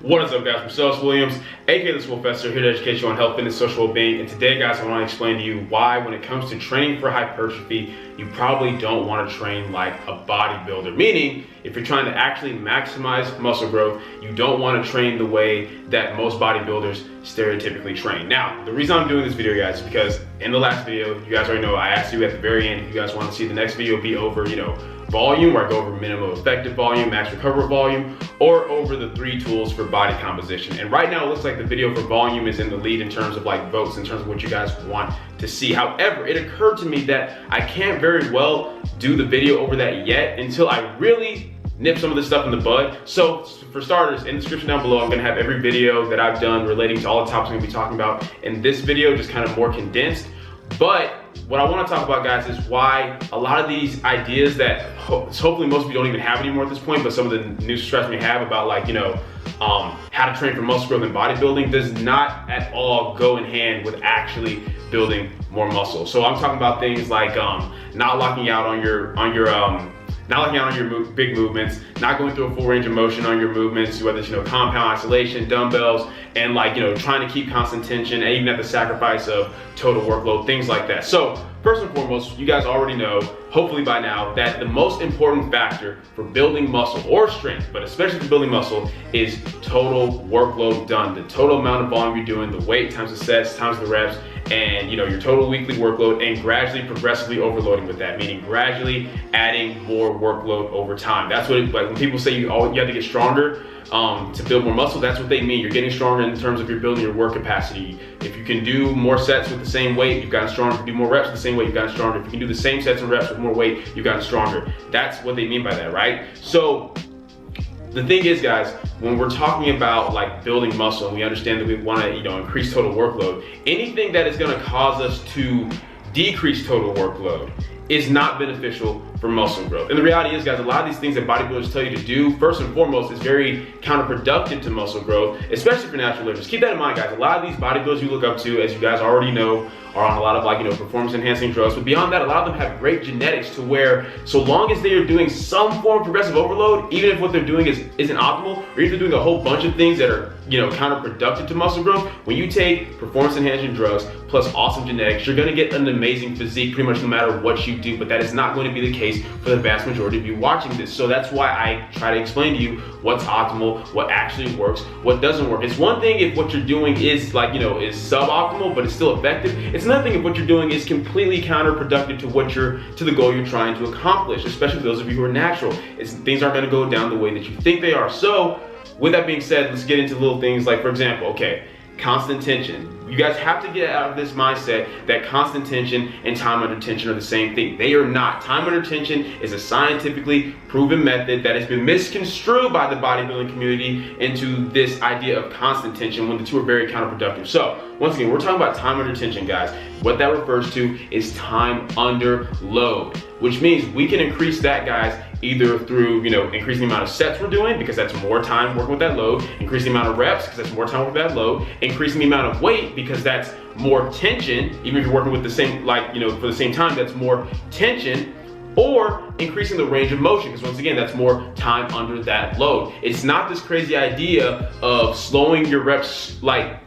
What is up, guys? I'm Celeste Williams, aka TheSwolefessor, here to educate you on health, fitness, social well-being. And today, guys, I want to explain to you why, when it comes to training for hypertrophy, you probably don't want to train like a bodybuilder. Meaning, if you're trying to actually maximize muscle growth, you don't want to train the way that most bodybuilders stereotypically train. Now, the reason I'm doing this video, guys, is because in the last video, you guys already know, I asked you at the very end if you guys want to see the next video be over, volume, where I go over minimum effective volume, max recoverable volume, or over the 3 tools for body composition. And right now it looks like the video for volume is in the lead in terms of like votes, in terms of what you guys want to see. However, it occurred to me that I can't very well do the video over that yet until I really nip some of this stuff in the bud. So for starters, in the description down below, I'm gonna have every video that I've done relating to all the topics I'm gonna be talking about in this video, just kind of more condensed. But what I want to talk about, guys, is why a lot of these ideas that hopefully most of you don't even have anymore at this point, but some of the new subscribers may have about like, how to train for muscle growth in bodybuilding does not at all go in hand with actually building more muscle. So I'm talking about things like not locking out on your big movements, not going through a full range of motion on your movements, whether it's compound isolation, dumbbells, and trying to keep constant tension, and even at the sacrifice of total workload, things like that. So first and foremost, you guys already know, hopefully by now, that the most important factor for building muscle or strength, but especially for building muscle, is total workload done. The total amount of volume you're doing, the weight times the sets times the reps, and your total weekly workload, and gradually, progressively overloading with that, meaning gradually adding more workload over time. That's what when people say you have to get stronger to build more muscle, that's what they mean. You're getting stronger in terms of you're building your work capacity. If you can do more sets with the same weight, you've gotten stronger. If you can do more reps with the same weight, you've gotten stronger. If you can do the same sets and reps with more weight, you've gotten stronger. That's what they mean by that, right? So the thing is, guys, when we're talking about like building muscle, and we understand that we want to increase total workload, anything that is going to cause us to decrease total workload is not beneficial for muscle growth. And the reality is, guys, a lot of these things that bodybuilders tell you to do, first and foremost, is very counterproductive to muscle growth, especially for natural lifters. Keep that in mind, guys. A lot of these bodybuilders you look up to, as you guys already know, are on a lot of performance enhancing drugs. But beyond that, a lot of them have great genetics to where, so long as they are doing some form of progressive overload, even if what they're doing isn't optimal, or if they're doing a whole bunch of things that are counterproductive to muscle growth, when you take performance enhancing drugs plus awesome genetics, you're gonna get an amazing physique pretty much no matter what you do. But that is not going to be the case for the vast majority of you watching this. So that's why I try to explain to you what's optimal, what actually works, what doesn't work. It's one thing if what you're doing is is suboptimal, but it's still effective. It's another thing if what you're doing is completely counterproductive to the goal you're trying to accomplish, especially for those of you who are natural. Things aren't gonna go down the way that you think they are. So with that being said, let's get into little things like, for example, okay, constant tension. You guys have to get out of this mindset that constant tension and time under tension are the same thing. They are not. Time under tension is a scientifically proven method that has been misconstrued by the bodybuilding community into this idea of constant tension, when the two are very counterproductive. So once again, we're talking about time under tension, guys. What that refers to is time under load, which means we can increase that, guys, either through increasing the amount of sets we're doing, because that's more time working with that load, increasing the amount of reps, because that's more time working with that load, increasing the amount of weight, because that's more tension, even if you're working with the same, for the same time, that's more tension, or increasing the range of motion, because once again, that's more time under that load. It's not this crazy idea of slowing your reps like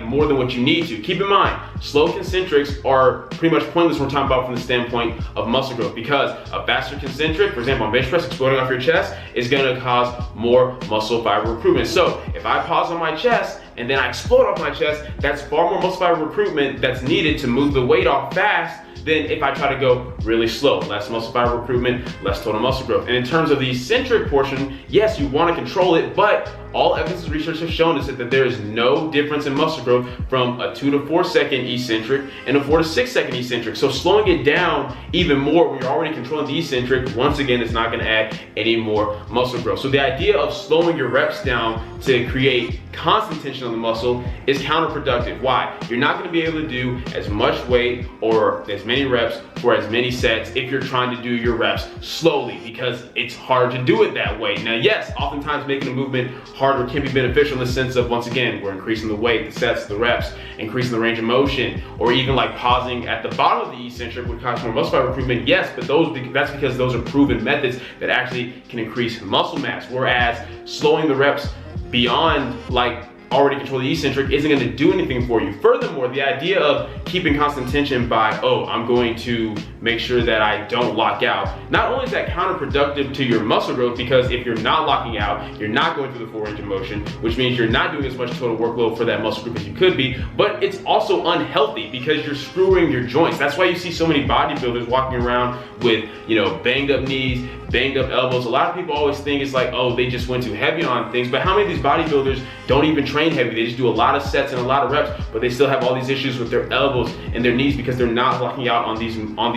more than what you need to. Keep in mind, slow concentrics are pretty much pointless when we're talking about from the standpoint of muscle growth, because a faster concentric, for example, on bench press, exploding off your chest, is gonna cause more muscle fiber recruitment. So if I pause on my chest and then I explode off my chest, that's far more muscle fiber recruitment that's needed to move the weight off fast than if I try to go really slow. Less muscle fiber recruitment, less total muscle growth. And in terms of the eccentric portion, yes, you want to control it, but all evidence and research has shown us that there is no difference in muscle growth from a 2 to 4 second eccentric and a 4 to 6 second eccentric. So slowing it down even more when you're already controlling the eccentric, once again, is not going to add any more muscle growth. So the idea of slowing your reps down to create constant tension on the muscle is counterproductive. Why? You're not going to be able to do as much weight or as many reps for as many sets if you're trying to do your reps slowly, because it's hard to do it that way. Now, yes, oftentimes making a movement harder can be beneficial in the sense of, once again, we're increasing the weight, the sets, the reps, increasing the range of motion, or even like pausing at the bottom of the eccentric would cause more muscle fiber recruitment. Yes, but that's because those are proven methods that actually can increase muscle mass, whereas slowing the reps beyond like already control the eccentric isn't going to do anything for you. Furthermore, the idea of keeping constant tension by, oh, I'm going to make sure that I don't lock out, not only is that counterproductive to your muscle growth, because if you're not locking out, you're not going through the full range of motion, which means you're not doing as much total workload for that muscle group as you could be, but it's also unhealthy because you're screwing your joints. That's why you see so many bodybuilders walking around with, you know, banged up knees, banged up elbows. A lot of people always think it's like, oh, they just went too heavy on things, but how many of these bodybuilders don't even train heavy? They just do a lot of sets and a lot of reps, but they still have all these issues with their elbows and their knees because they're not locking out on these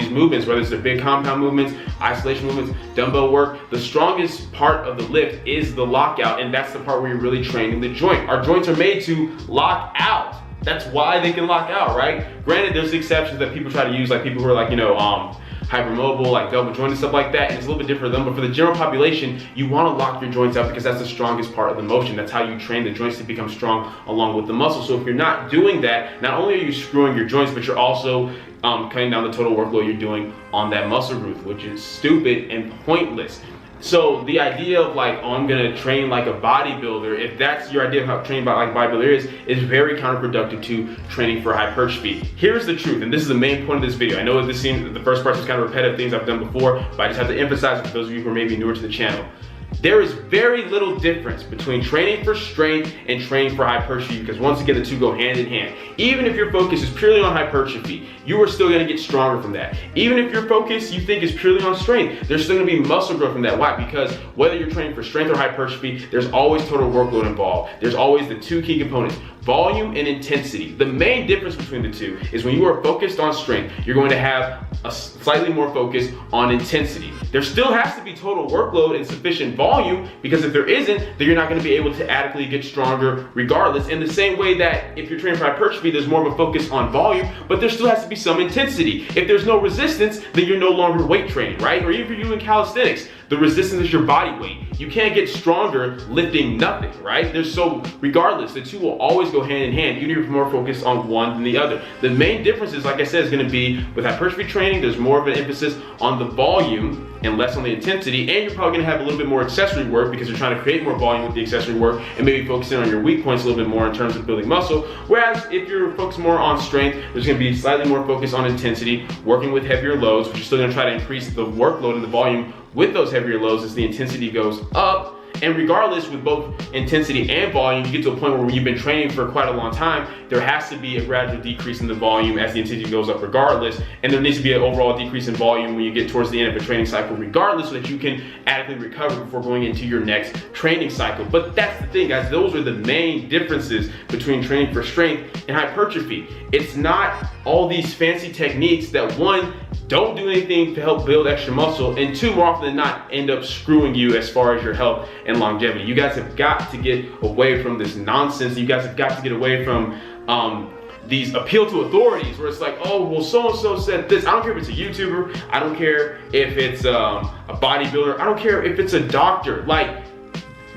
movements, whether it's the big compound movements, isolation movements, dumbbell work. The strongest part of the lift is the lockout, and that's the part where you're really training the joint. Our joints are made to lock out. That's why they can lock out, right? Granted, there's exceptions that people try to use, like people who are like, you know, hypermobile, like double joint and stuff like that, and it's a little bit different for them, but for the general population, you want to lock your joints out because that's the strongest part of the motion. That's how you train the joints to become strong along with the muscle. So if you're not doing that, not only are you screwing your joints, but you're also cutting down the total workload you're doing on that muscle group, which is stupid and pointless. So the idea of like, oh, I'm gonna train like a bodybuilder, if that's your idea of how training like a bodybuilder is very counterproductive to training for hypertrophy. Here's the truth, and this is the main point of this video. I know this seems, the first part is kind of repetitive things I've done before, but I just have to emphasize it for those of you who are maybe newer to the channel. There is very little difference between training for strength and training for hypertrophy, because once again, the two go hand in hand. Even if your focus is purely on hypertrophy, you are still gonna get stronger from that. Even if your focus you think is purely on strength, there's still gonna be muscle growth from that. Why? Because whether you're training for strength or hypertrophy, there's always total workload involved. There's always the two key components, volume and intensity. The main difference between the two is when you are focused on strength, you're going to have a slightly more focus on intensity. There still has to be total workload and sufficient volume, because if there isn't, then you're not going to be able to adequately get stronger regardless. In the same way that if you're training for hypertrophy, there's more of a focus on volume, but there still has to be some intensity. If there's no resistance, then you're no longer weight training, right? Or even if you're doing calisthenics, the resistance is your body weight. You can't get stronger lifting nothing, right? So regardless, the two will always go hand in hand, even if you're more focused on one than the other. The main difference is, like I said, is gonna be with hypertrophy training, there's more of an emphasis on the volume and less on the intensity, and you're probably gonna have a little bit more accessory work because you're trying to create more volume with the accessory work and maybe focusing on your weak points a little bit more in terms of building muscle. Whereas if you're focused more on strength, there's gonna be slightly more focus on intensity, working with heavier loads, but you're still gonna try to increase the workload and the volume with those heavier loads as the intensity goes up. And regardless, with both intensity and volume, you get to a point where when you've been training for quite a long time, there has to be a gradual decrease in the volume as the intensity goes up regardless. And there needs to be an overall decrease in volume when you get towards the end of a training cycle regardless, so that you can adequately recover before going into your next training cycle. But that's the thing, guys, those are the main differences between training for strength and hypertrophy. It's not all these fancy techniques that, one, don't do anything to help build extra muscle, and two, more often than not, end up screwing you as far as your health and longevity. You guys have got to get away from this nonsense. You guys have got to get away from these appeal to authorities where it's like, oh, well, so-and-so said this. I don't care if it's a YouTuber. I don't care if it's a bodybuilder. I don't care if it's a doctor. Like,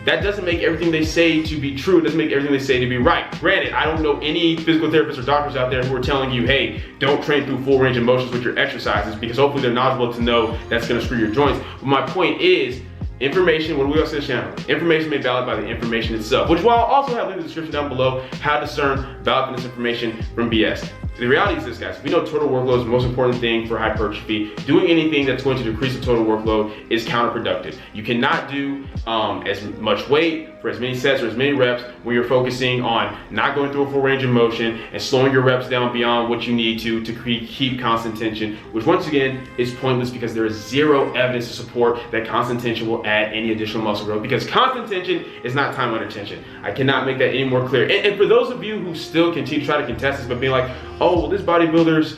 that doesn't make everything they say to be true. It doesn't make everything they say to be right. Granted, I don't know any physical therapists or doctors out there who are telling you, hey, don't train through full range of motions with your exercises, because hopefully they're knowledgeable to know that's gonna screw your joints. But my point is, information, when we also say this channel, information made valid by the information itself, which will also have in the description down below how to discern valid fitness information from BS. The reality is this, guys, we know total workload is the most important thing for hypertrophy. Doing anything that's going to decrease the total workload is counterproductive. You cannot do as much weight for as many sets or as many reps when you're focusing on not going through a full range of motion and slowing your reps down beyond what you need to keep constant tension, which once again is pointless because there is zero evidence to support that constant tension will add any additional muscle growth, because constant tension is not time under tension. I cannot make that any more clear. And for those of you who still continue to try to contest this, but being like, oh, well, this bodybuilder's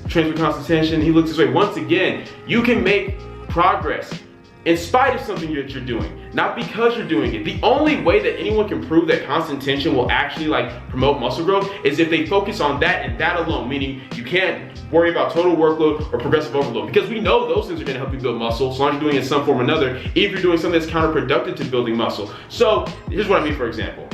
trains with constant tension, he looks this way. Once again, you can make progress in spite of something that you're doing, not because you're doing it. The only way that anyone can prove that constant tension will actually promote muscle growth is if they focus on that and that alone, meaning you can't worry about total workload or progressive overload, because we know those things are gonna help you build muscle as long as you're doing it in some form or another, even if you're doing something that's counterproductive to building muscle. So here's what I mean, for example.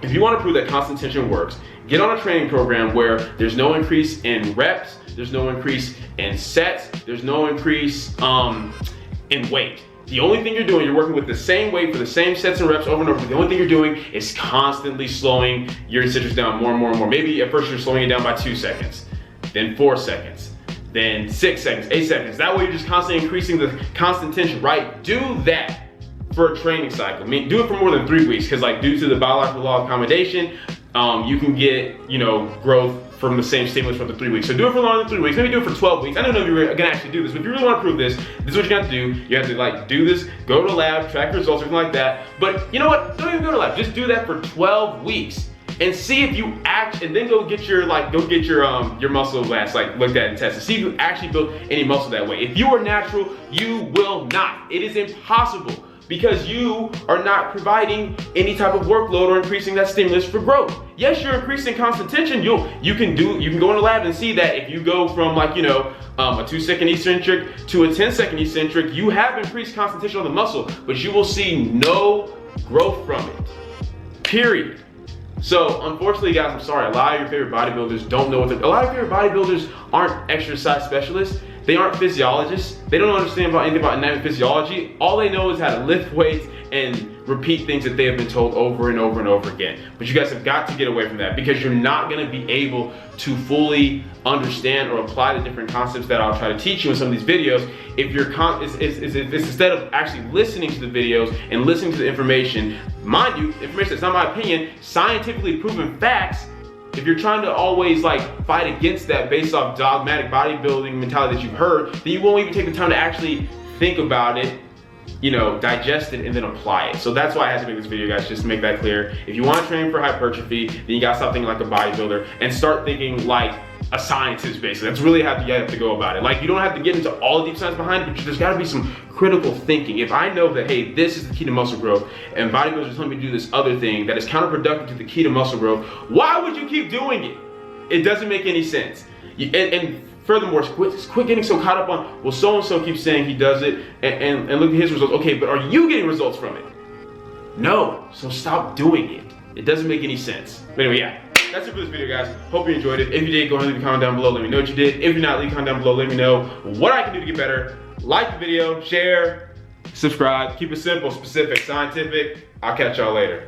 If you want to prove that constant tension works, get on a training program where there's no increase in reps, there's no increase in sets, there's no increase in weight. The only thing you're doing, you're working with the same weight for the same sets and reps over and over. The only thing you're doing is constantly slowing your eccentrics down more and more and more. Maybe at first you're slowing it down by 2 seconds, then 4 seconds, then 6 seconds, 8 seconds. That way you're just constantly increasing the constant tension, right? Do that for a training cycle. I mean, do it for more than 3 weeks, because like due to the biological law of accommodation, you can get, you know, growth from the same stimulus for up to 3 weeks. So do it for longer than 3 weeks. Maybe do it for 12 weeks. I don't know if you're gonna actually do this, but if you really wanna prove this, this is what you have to do. You have to like do this, go to the lab, track your results, something like that. But you know what? Don't even go to the lab. Just do that for 12 weeks and see if you and then go get your muscle mass like looked at and tested. See if you actually build any muscle that way. If you are natural, you will not. It is impossible, because you are not providing any type of workload or increasing that stimulus for growth. Yes, you're increasing constant tension. You can go in the lab and see that if you go from like, you know, a 2-second eccentric to a 10-second eccentric, you have increased constant tension on the muscle, but you will see no growth from it, period. So unfortunately, guys, I'm sorry, a lot of your favorite bodybuilders don't know a lot of your favorite bodybuilders aren't exercise specialists. They aren't physiologists. They don't understand anything about anatomy physiology. All they know is how to lift weights and repeat things that they have been told over and over and over again. But you guys have got to get away from that, because you're not gonna be able to fully understand or apply the different concepts that I'll try to teach you in some of these videos if you're instead of actually listening to the videos and listening to the information. Mind you, information that's not my opinion, scientifically proven facts. If you're trying to always like fight against that based off dogmatic bodybuilding mentality that you've heard, then you won't even take the time to actually think about it, you know, digest it, and then apply it. So that's why I had to make this video, guys, just to make that clear. If you want to train for hypertrophy, then you gotta stop thinking like a bodybuilder and start thinking like a scientist, basically. That's really how you have to go about it. Like, you don't have to get into all the deep science behind it, but there's gotta be some critical thinking. If I know that, hey, this is the key to muscle growth, and bodybuilders are telling me to do this other thing that is counterproductive to the key to muscle growth, why would you keep doing it? It doesn't make any sense. And furthermore, quit getting so caught up on, well, so-and-so keeps saying he does it, and look at his results. Okay, but are you getting results from it? No, so stop doing it. It doesn't make any sense. But anyway, yeah. That's it for this video, guys. Hope you enjoyed it. If you did, go ahead and leave a comment down below. Let me know what you did. If you're not, leave a comment down below. Let me know what I can do to get better. Like the video, share, subscribe. Keep it simple, specific, scientific. I'll catch y'all later.